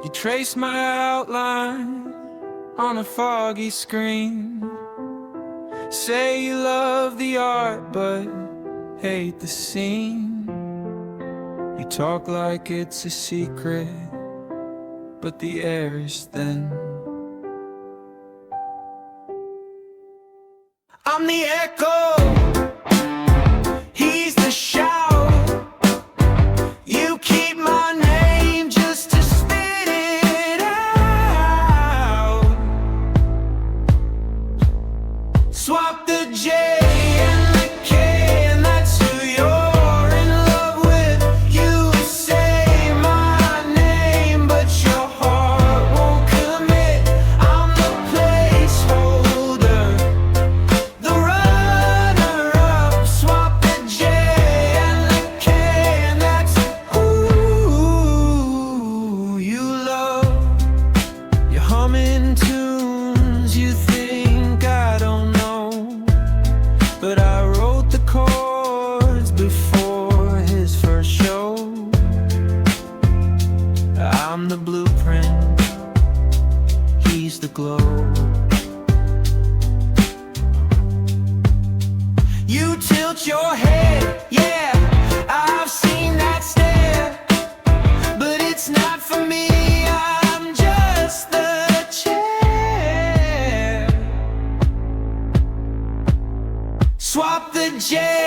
You trace my outline on a foggy screen. Say you love the art but hate the scene. You talk like it's a secret, but the air is thin. I'm the echo, he's the shout. You keep my name just to spit it out. Swap the J and the K, and that's who you're in love with. You say my name, but your heart won't commit. I'm the placeholder, the runner-up. Swap the J and the K, and that's who you love. You're humming tunes you think I don't know, but I wrote the chords before his first show. I'm the blueprint, he's the glow. You tilt your head, yeah, I've seen that stare, but it's not for me, I'm just the chair. Swap the J